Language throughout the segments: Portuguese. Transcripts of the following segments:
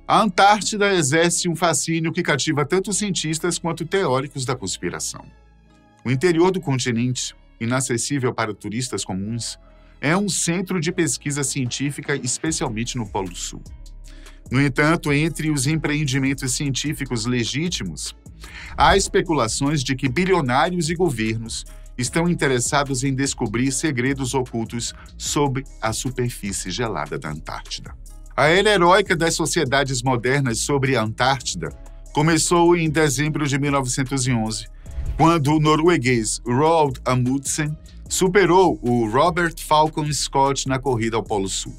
A Antártida exerce um fascínio que cativa tanto cientistas quanto teóricos da conspiração. O interior do continente, inacessível para turistas comuns, é um centro de pesquisa científica, especialmente no Polo Sul. No entanto, entre os empreendimentos científicos legítimos, há especulações de que bilionários e governos estão interessados em descobrir segredos ocultos sob a superfície gelada da Antártida. A era heróica das sociedades modernas sobre a Antártida começou em dezembro de 1911, quando o norueguês Roald Amundsen superou o Robert Falcon Scott na corrida ao Polo Sul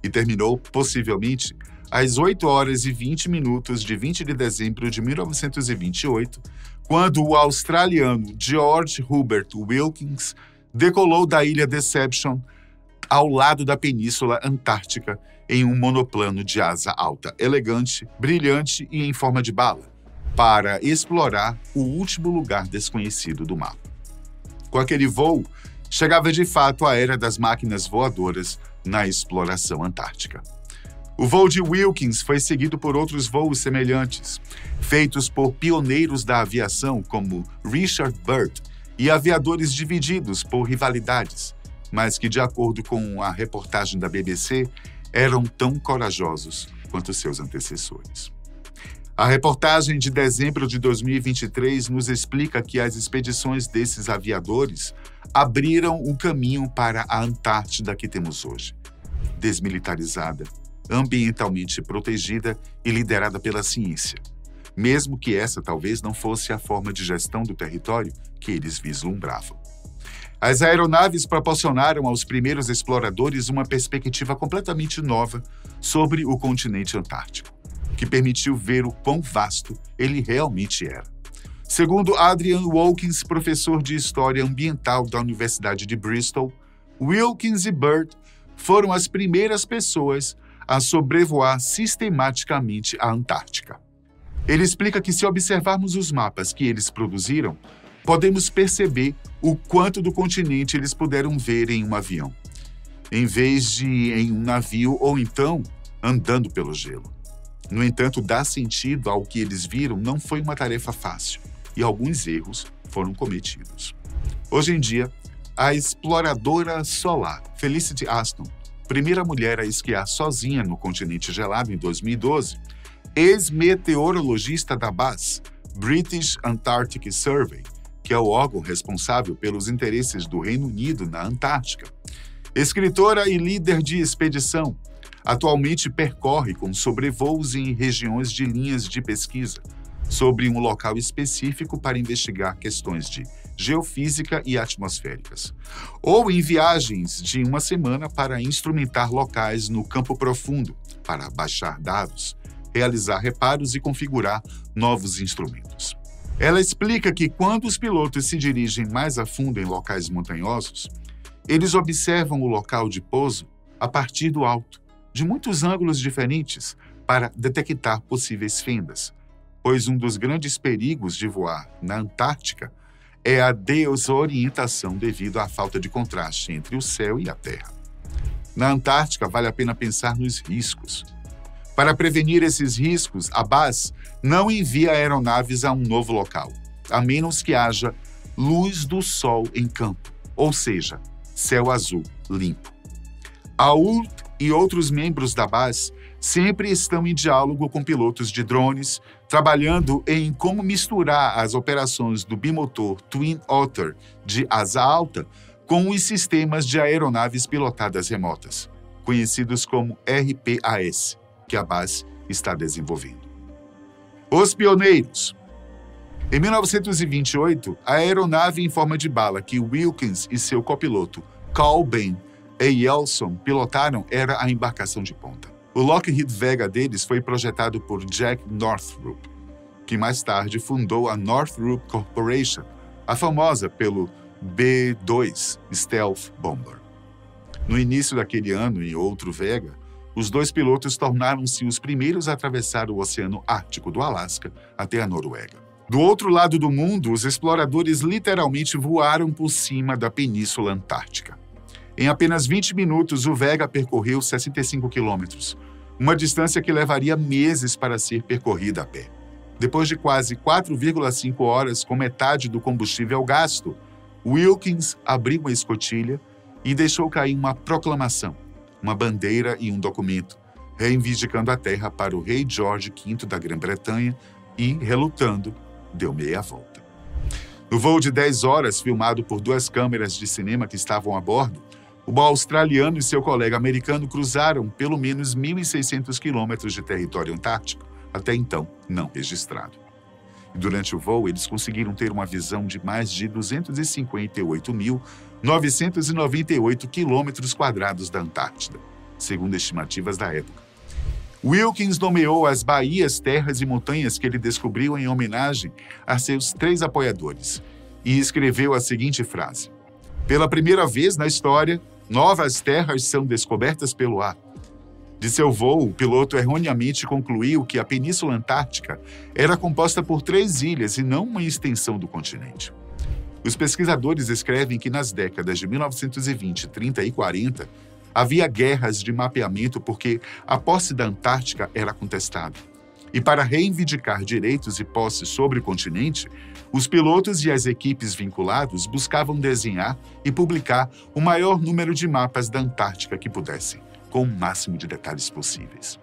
e terminou, possivelmente, às 8 horas e 20 minutos de 20 de dezembro de 1928, quando o australiano George Hubert Wilkins decolou da ilha Deception ao lado da Península Antártica em um monoplano de asa alta, elegante, brilhante e em forma de bala, para explorar o último lugar desconhecido do mapa. Com aquele voo, chegava de fato a era das máquinas voadoras na exploração antártica. O voo de Wilkins foi seguido por outros voos semelhantes, feitos por pioneiros da aviação como Richard Byrd e aviadores divididos por rivalidades, mas que, de acordo com a reportagem da BBC, eram tão corajosos quanto seus antecessores. A reportagem de dezembro de 2023 nos explica que as expedições desses aviadores abriram o caminho para a Antártida que temos hoje, desmilitarizada, ambientalmente protegida e liderada pela ciência, mesmo que essa talvez não fosse a forma de gestão do território que eles vislumbravam. As aeronaves proporcionaram aos primeiros exploradores uma perspectiva completamente nova sobre o continente antártico, que permitiu ver o quão vasto ele realmente era. Segundo Adrian Wilkins, professor de História Ambiental da Universidade de Bristol, Wilkins e Byrd foram as primeiras pessoas a sobrevoar sistematicamente a Antártica. Ele explica que, se observarmos os mapas que eles produziram, podemos perceber o quanto do continente eles puderam ver em um avião, em vez de em um navio ou então andando pelo gelo. No entanto, dar sentido ao que eles viram não foi uma tarefa fácil e alguns erros foram cometidos. Hoje em dia, a exploradora solar Felicity Aston, primeira mulher a esquiar sozinha no continente gelado em 2012, ex-meteorologista da BAS, British Antarctic Survey, que é o órgão responsável pelos interesses do Reino Unido na Antártica. Escritora e líder de expedição, atualmente percorre com sobrevoos em regiões de linhas de pesquisa sobre um local específico para investigar questões de geofísica e atmosféricas, ou em viagens de uma semana para instrumentar locais no campo profundo, para baixar dados, realizar reparos e configurar novos instrumentos. Ela explica que, quando os pilotos se dirigem mais a fundo em locais montanhosos, eles observam o local de pouso a partir do alto, de muitos ângulos diferentes, para detectar possíveis fendas, pois um dos grandes perigos de voar na Antártica é a desorientação devido à falta de contraste entre o céu e a terra. Na Antártica, vale a pena pensar nos riscos. Para prevenir esses riscos, a BAS não envia aeronaves a um novo local, a menos que haja luz do sol em campo, ou seja, céu azul limpo. A ULT e outros membros da BAS sempre estão em diálogo com pilotos de drones, trabalhando em como misturar as operações do bimotor Twin Otter de asa alta com os sistemas de aeronaves pilotadas remotas, conhecidos como RPAS, que a BAS está desenvolvendo. Os pioneiros. Em 1928, a aeronave em forma de bala que Wilkins e seu copiloto Carl Ben Eielson pilotaram era a embarcação de ponta. O Lockheed Vega deles foi projetado por Jack Northrop, que mais tarde fundou a Northrop Corporation, a famosa pelo B-2 Stealth Bomber. No início daquele ano, em outro Vega, os dois pilotos tornaram-se os primeiros a atravessar o Oceano Ártico do Alasca até a Noruega. Do outro lado do mundo, os exploradores literalmente voaram por cima da Península Antártica. Em apenas 20 minutos, o Vega percorreu 65 quilômetros, uma distância que levaria meses para ser percorrida a pé. Depois de quase 4,5 horas com metade do combustível gasto, Wilkins abriu uma escotilha e deixou cair uma proclamação, uma bandeira e um documento, reivindicando a terra para o rei George V da Grã-Bretanha e, relutando, deu meia volta. No voo de 10 horas, filmado por 2 câmeras de cinema que estavam a bordo, o australiano e seu colega americano cruzaram pelo menos 1.600 quilômetros de território antártico, até então não registrado. E durante o voo, eles conseguiram ter uma visão de mais de 258.998 quilômetros quadrados da Antártida, segundo estimativas da época. Wilkins nomeou as baías, terras e montanhas que ele descobriu em homenagem a seus 3 apoiadores e escreveu a seguinte frase: "Pela primeira vez na história, novas terras são descobertas pelo ar." De seu voo, o piloto erroneamente concluiu que a Península Antártica era composta por 3 ilhas e não uma extensão do continente. Os pesquisadores escrevem que nas décadas de 1920, 30 e 40, havia guerras de mapeamento porque a posse da Antártica era contestada. E para reivindicar direitos e posse sobre o continente, os pilotos e as equipes vinculados buscavam desenhar e publicar o maior número de mapas da Antártica que pudessem, com o máximo de detalhes possíveis.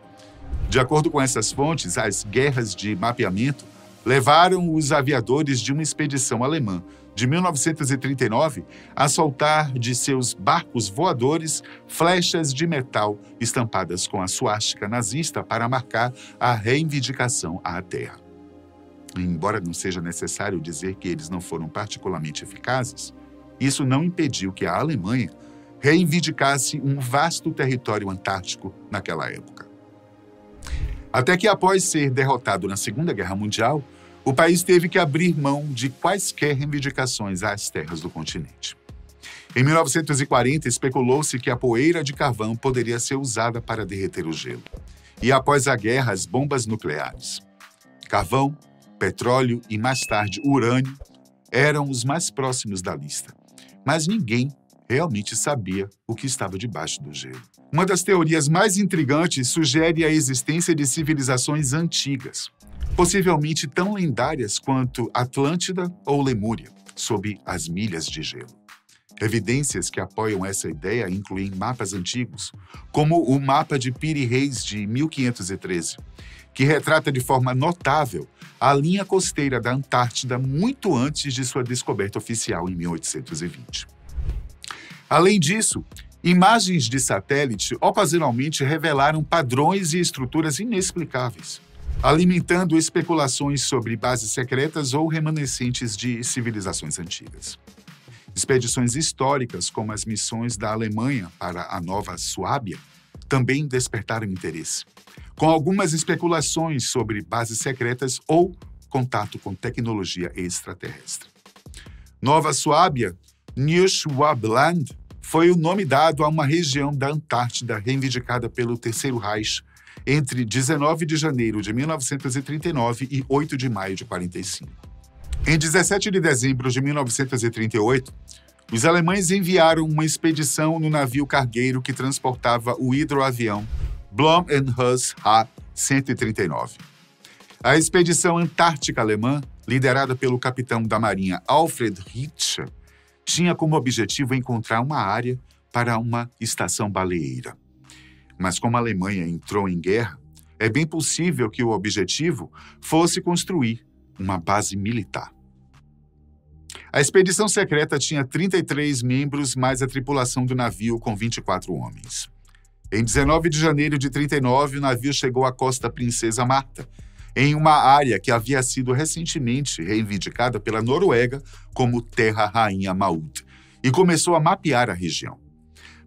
De acordo com essas fontes, as guerras de mapeamento levaram os aviadores de uma expedição alemã de 1939 a soltar de seus barcos voadores flechas de metal estampadas com a suástica nazista para marcar a reivindicação à terra. Embora não seja necessário dizer que eles não foram particularmente eficazes, isso não impediu que a Alemanha reivindicasse um vasto território antártico naquela época. Até que, após ser derrotado na Segunda Guerra Mundial, o país teve que abrir mão de quaisquer reivindicações às terras do continente. Em 1940, especulou-se que a poeira de carvão poderia ser usada para derreter o gelo. E após a guerra, as bombas nucleares. Carvão, petróleo e, mais tarde, urânio eram os mais próximos da lista. Mas ninguém realmente sabia o que estava debaixo do gelo. Uma das teorias mais intrigantes sugere a existência de civilizações antigas, possivelmente tão lendárias quanto Atlântida ou Lemúria, sob as milhas de gelo. Evidências que apoiam essa ideia incluem mapas antigos, como o mapa de Piri Reis de 1513, que retrata de forma notável a linha costeira da Antártida muito antes de sua descoberta oficial em 1820. Além disso, imagens de satélite ocasionalmente revelaram padrões e estruturas inexplicáveis, alimentando especulações sobre bases secretas ou remanescentes de civilizações antigas. Expedições históricas, como as missões da Alemanha para a Nova Suábia, também despertaram interesse, com algumas especulações sobre bases secretas ou contato com tecnologia extraterrestre. Nova Suábia, Neuschwabenland, foi o nome dado a uma região da Antártida reivindicada pelo Terceiro Reich entre 19 de janeiro de 1939 e 8 de maio de 1945. Em 17 de dezembro de 1938, os alemães enviaram uma expedição no navio cargueiro que transportava o hidroavião Blom & Höss Ha-139. A expedição antártica alemã, liderada pelo capitão da Marinha Alfred Richter, tinha como objetivo encontrar uma área para uma estação baleeira. Mas como a Alemanha entrou em guerra, é bem possível que o objetivo fosse construir uma base militar. A expedição secreta tinha 33 membros, mais a tripulação do navio com 24 homens. Em 19 de janeiro de 1939, o navio chegou à Costa Princesa Marta, em uma área que havia sido recentemente reivindicada pela Noruega como Terra Rainha Maud, e começou a mapear a região.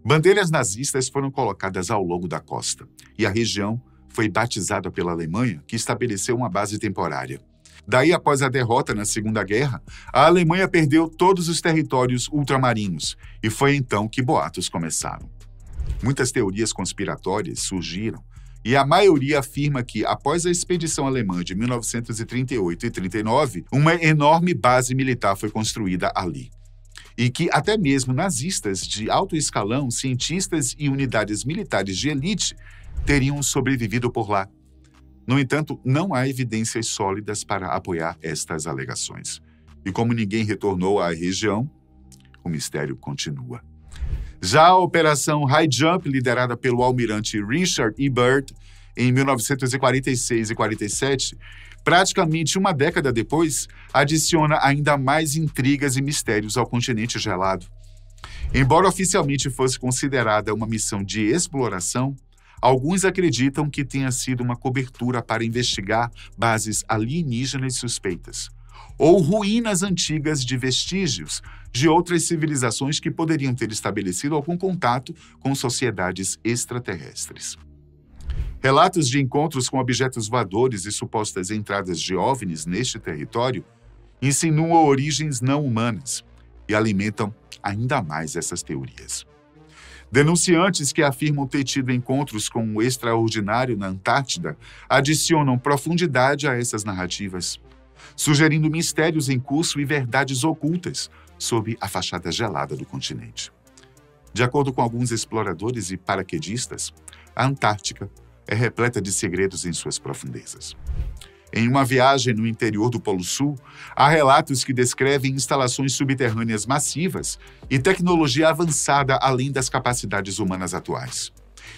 Bandeiras nazistas foram colocadas ao longo da costa, e a região foi batizada pela Alemanha, que estabeleceu uma base temporária. Daí, após a derrota na Segunda Guerra, a Alemanha perdeu todos os territórios ultramarinos, e foi então que boatos começaram. Muitas teorias conspiratórias surgiram, e a maioria afirma que, após a expedição alemã de 1938 e 1939, uma enorme base militar foi construída ali. E que até mesmo nazistas de alto escalão, cientistas e unidades militares de elite teriam sobrevivido por lá. No entanto, não há evidências sólidas para apoiar estas alegações. E como ninguém retornou à região, o mistério continua. Já a Operação High Jump, liderada pelo almirante Richard E. Byrd, em 1946 e 47, praticamente uma década depois, adiciona ainda mais intrigas e mistérios ao continente gelado. Embora oficialmente fosse considerada uma missão de exploração, alguns acreditam que tenha sido uma cobertura para investigar bases alienígenas suspeitas, ou ruínas antigas de vestígios de outras civilizações que poderiam ter estabelecido algum contato com sociedades extraterrestres. Relatos de encontros com objetos voadores e supostas entradas de OVNIs neste território insinuam origens não humanas e alimentam ainda mais essas teorias. Denunciantes que afirmam ter tido encontros com o extraordinário na Antártida adicionam profundidade a essas narrativas, sugerindo mistérios em curso e verdades ocultas sob a fachada gelada do continente. De acordo com alguns exploradores e paraquedistas, a Antártica é repleta de segredos em suas profundezas. Em uma viagem no interior do Polo Sul, há relatos que descrevem instalações subterrâneas massivas e tecnologia avançada além das capacidades humanas atuais,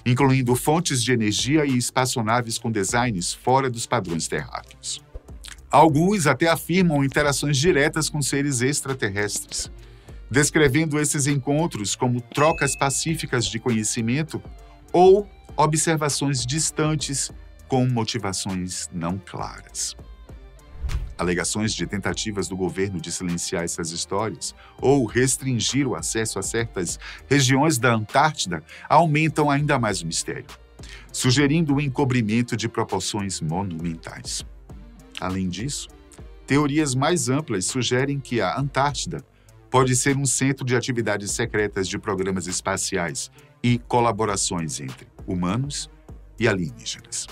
incluindo fontes de energia e espaçonaves com designs fora dos padrões terráqueos. Alguns até afirmam interações diretas com seres extraterrestres, descrevendo esses encontros como trocas pacíficas de conhecimento ou observações distantes com motivações não claras. Alegações de tentativas do governo de silenciar essas histórias ou restringir o acesso a certas regiões da Antártida aumentam ainda mais o mistério, sugerindo o encobrimento de proporções monumentais. Além disso, teorias mais amplas sugerem que a Antártida pode ser um centro de atividades secretas de programas espaciais e colaborações entre humanos e alienígenas.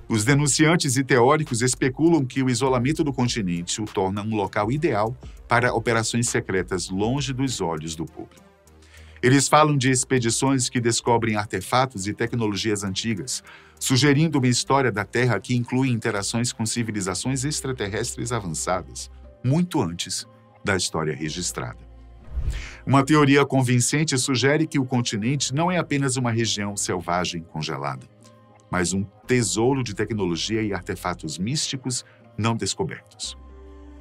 Os denunciantes e teóricos especulam que o isolamento do continente o torna um local ideal para operações secretas longe dos olhos do público. Eles falam de expedições que descobrem artefatos e tecnologias antigas, sugerindo uma história da Terra que inclui interações com civilizações extraterrestres avançadas, muito antes da história registrada. Uma teoria convincente sugere que o continente não é apenas uma região selvagem congelada, mas um tesouro de tecnologia e artefatos místicos não descobertos.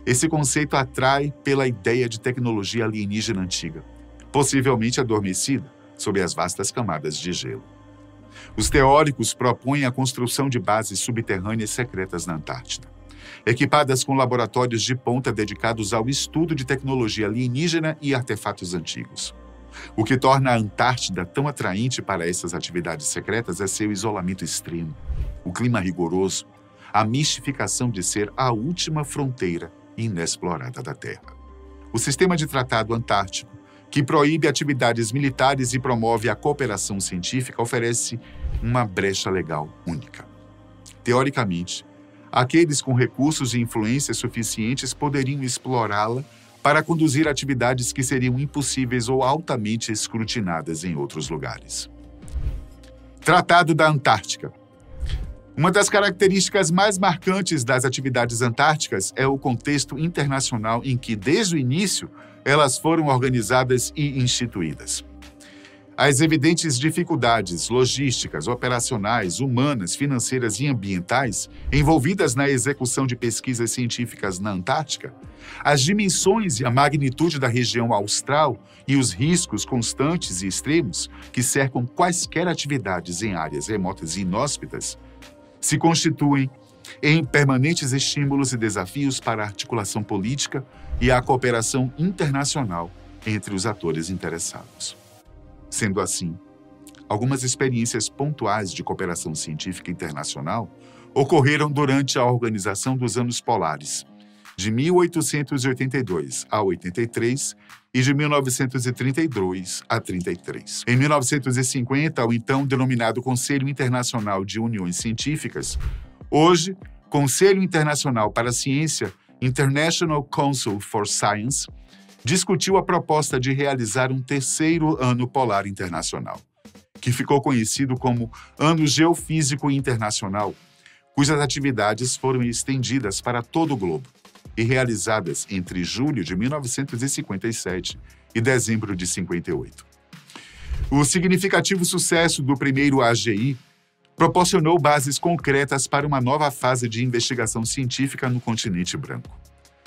Esse conceito atrai pela ideia de tecnologia alienígena antiga, possivelmente adormecida sob as vastas camadas de gelo. Os teóricos propõem a construção de bases subterrâneas secretas na Antártida, equipadas com laboratórios de ponta dedicados ao estudo de tecnologia alienígena e artefatos antigos. O que torna a Antártida tão atraente para essas atividades secretas é seu isolamento extremo, o clima rigoroso, a mistificação de ser a última fronteira inexplorada da Terra. O sistema de tratado antártico, que proíbe atividades militares e promove a cooperação científica, oferece uma brecha legal única. Teoricamente, aqueles com recursos e influência suficientes poderiam explorá-la para conduzir atividades que seriam impossíveis ou altamente escrutinadas em outros lugares. Tratado da Antártica. Uma das características mais marcantes das atividades antárticas é o contexto internacional em que, desde o início, elas foram organizadas e instituídas. As evidentes dificuldades logísticas, operacionais, humanas, financeiras e ambientais envolvidas na execução de pesquisas científicas na Antártica, as dimensões e a magnitude da região austral e os riscos constantes e extremos que cercam quaisquer atividades em áreas remotas e inóspitas, se constituem em permanentes estímulos e desafios para a articulação política e a cooperação internacional entre os atores interessados. Sendo assim, algumas experiências pontuais de cooperação científica internacional ocorreram durante a organização dos Anos Polares, de 1882 a 83 e de 1932 a 33. Em 1950, o então denominado Conselho Internacional de Uniões Científicas, hoje Conselho Internacional para a Ciência, International Council for Science, discutiu a proposta de realizar um terceiro Ano Polar Internacional, que ficou conhecido como Ano Geofísico Internacional, cujas atividades foram estendidas para todo o globo e realizadas entre julho de 1957 e dezembro de 58. O significativo sucesso do primeiro AGI proporcionou bases concretas para uma nova fase de investigação científica no continente branco,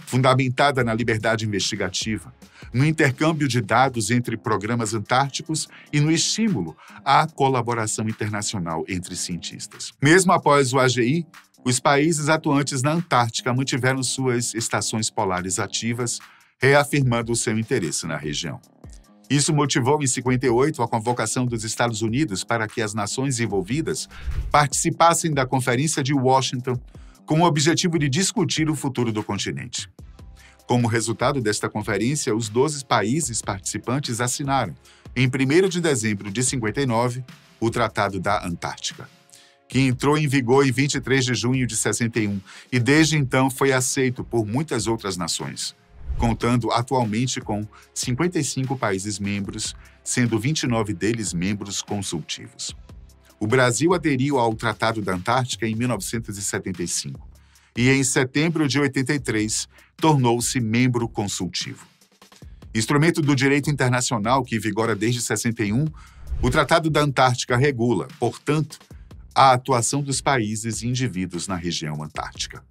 fundamentada na liberdade investigativa, no intercâmbio de dados entre programas antárticos e no estímulo à colaboração internacional entre cientistas. Mesmo após o AGI, os países atuantes na Antártica mantiveram suas estações polares ativas, reafirmando o seu interesse na região. Isso motivou, em 58, a convocação dos Estados Unidos para que as nações envolvidas participassem da Conferência de Washington com o objetivo de discutir o futuro do continente. Como resultado desta conferência, os 12 países participantes assinaram, em 1º de dezembro de 59, o Tratado da Antártica, que entrou em vigor em 23 de junho de 61 e desde então foi aceito por muitas outras nações, contando atualmente com 55 países membros, sendo 29 deles membros consultivos. O Brasil aderiu ao Tratado da Antártica em 1975 e, em setembro de 83, tornou-se membro consultivo. Instrumento do direito internacional que vigora desde 61, o Tratado da Antártica regula, portanto, a atuação dos países e indivíduos na região antártica.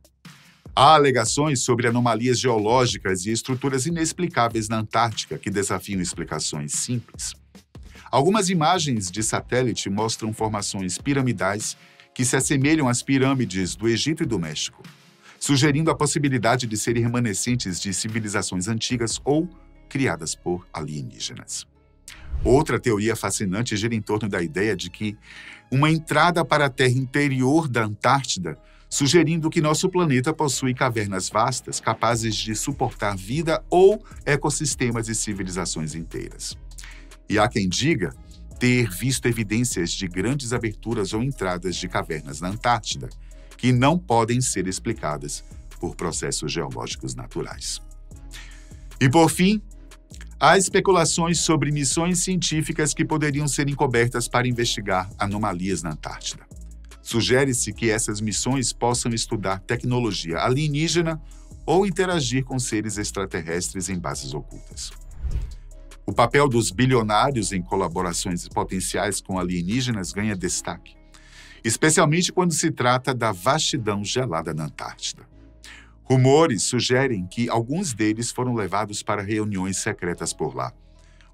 Há alegações sobre anomalias geológicas e estruturas inexplicáveis na Antártica que desafiam explicações simples. Algumas imagens de satélite mostram formações piramidais que se assemelham às pirâmides do Egito e do México, sugerindo a possibilidade de serem remanescentes de civilizações antigas ou criadas por alienígenas. Outra teoria fascinante gira em torno da ideia de que uma entrada para a terra interior da Antártida, sugerindo que nosso planeta possui cavernas vastas capazes de suportar vida ou ecossistemas e civilizações inteiras. E há quem diga ter visto evidências de grandes aberturas ou entradas de cavernas na Antártida, que não podem ser explicadas por processos geológicos naturais. E, por fim, há especulações sobre missões científicas que poderiam ser encobertas para investigar anomalias na Antártida. Sugere-se que essas missões possam estudar tecnologia alienígena ou interagir com seres extraterrestres em bases ocultas. O papel dos bilionários em colaborações potenciais com alienígenas ganha destaque, especialmente quando se trata da vastidão gelada na Antártida. Rumores sugerem que alguns deles foram levados para reuniões secretas por lá,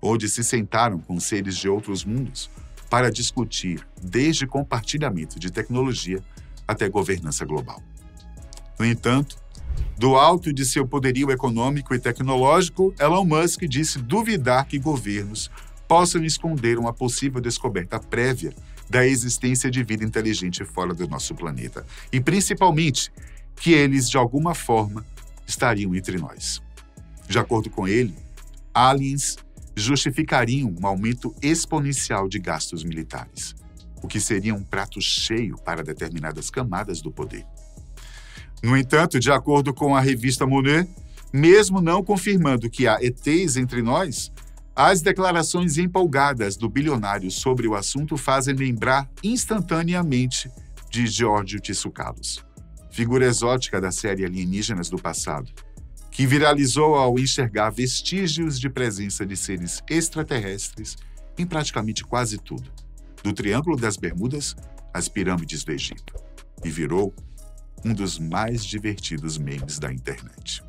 onde se sentaram com seres de outros mundos para discutir desde compartilhamento de tecnologia até governança global. No entanto, do alto de seu poderio econômico e tecnológico, Elon Musk disse duvidar que governos possam esconder uma possível descoberta prévia da existência de vida inteligente fora do nosso planeta e, principalmente, que eles, de alguma forma, estariam entre nós. De acordo com ele, aliens justificariam um aumento exponencial de gastos militares, o que seria um prato cheio para determinadas camadas do poder. No entanto, de acordo com a revista Monet, mesmo não confirmando que há ETs entre nós, as declarações empolgadas do bilionário sobre o assunto fazem lembrar instantaneamente de Giorgio Tsoukalos, figura exótica da série Alienígenas do passado, que viralizou ao enxergar vestígios de presença de seres extraterrestres em praticamente quase tudo, do Triângulo das Bermudas às pirâmides do Egito, e virou um dos mais divertidos memes da internet.